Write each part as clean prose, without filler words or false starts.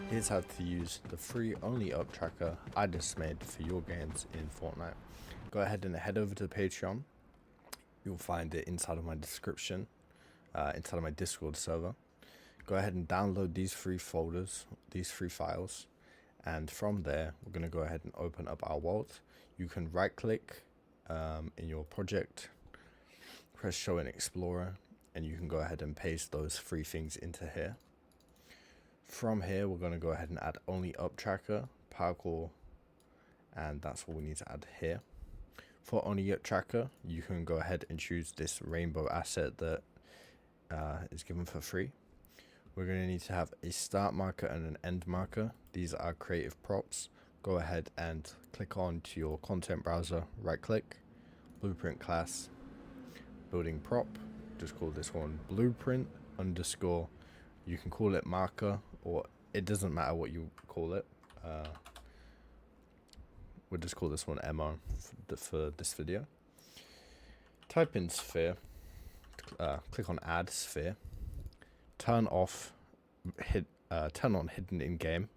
Here's how to use the free only up tracker I just made for your games in Fortnite. Go ahead and head over to Patreon. You'll find it inside of my description, inside of my Discord server. Go ahead and download these free folders, these free files, and from there we're going to go ahead and open up our vault. You can right click in your project, press show in Explorer, and you can go ahead and paste those free things into here. From here we're going to go ahead and add only up tracker, parkour, and that's what we need to add here. For only up tracker, you can go ahead and choose this rainbow asset that is given for free. We're going to need to have a start marker and an end marker. These are creative props. Go ahead and click on to your content browser, right click, blueprint class, building prop, just call this one blueprint underscore. You can call it marker, or it doesn't matter what you call it. We'll just call this one MO for this video. Type in sphere, click on add sphere, turn on hidden in game,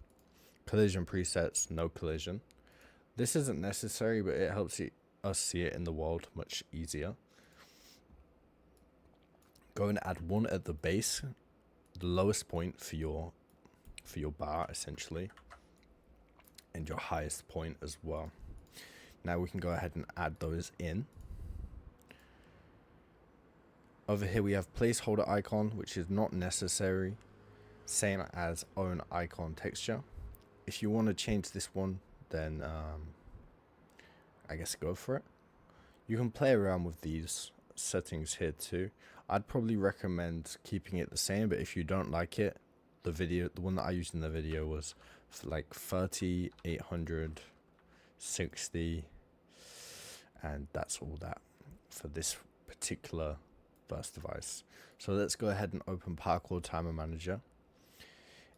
collision presets, no collision. This isn't necessary, but it helps us see it in the world much easier. Go and add one at the base, the lowest point for your bar essentially, and your highest point as well. Now we can go ahead and add those in. Over here we have placeholder icon, which is not necessary, same as own icon texture. If you want to change this one, then I guess go for it. You can play around with these settings here too. I'd probably recommend keeping it the same, but if you don't like it, the one that I used in the video was for like 30, 800, 60, and that's all that for this particular burst device. So let's go ahead and open Parkour Timer Manager.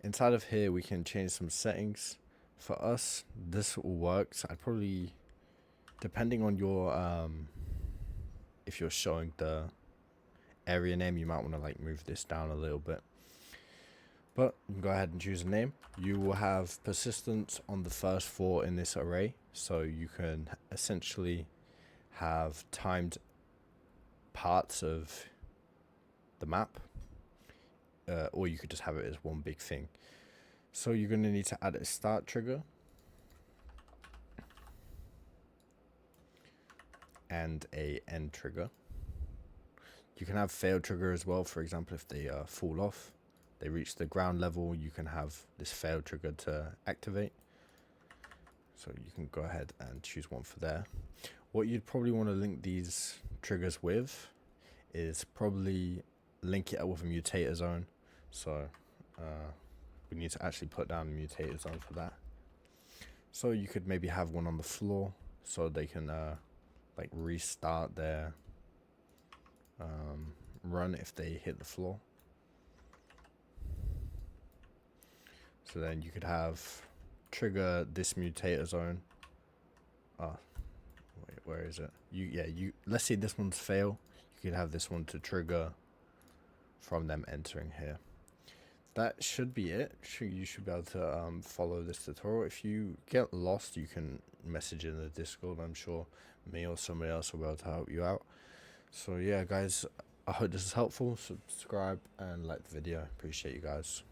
Inside of here we can change some settings. For us, this all works. I'd probably, depending on your if you're showing the area name, you might want to like move this down a little bit, but you can go ahead and choose a name. You will have persistence on the first 4 in this array, so you can essentially have timed parts of the map, or you could just have it as one big thing. So you're going to need to add a start trigger and a end trigger. You can have fail trigger as well. For example, if they fall off, they reach the ground level, you can have this fail trigger to activate. So you can go ahead and choose one for there. What you'd probably want to link these triggers with is probably link it up with a mutator zone. So we need to actually put down a mutator zone for that. So you could maybe have one on the floor so they can like restart their run if they hit the floor. So then you could have trigger this mutator zone. Wait, where is it? Let's say this one's fail. You could have this one to trigger from them entering here. That should be it. You should be able to follow this tutorial. If you get lost, you can message in the Discord. I'm sure me or somebody else will be able to help you out. So yeah, guys, I hope this is helpful. Subscribe and like the video. Appreciate you guys.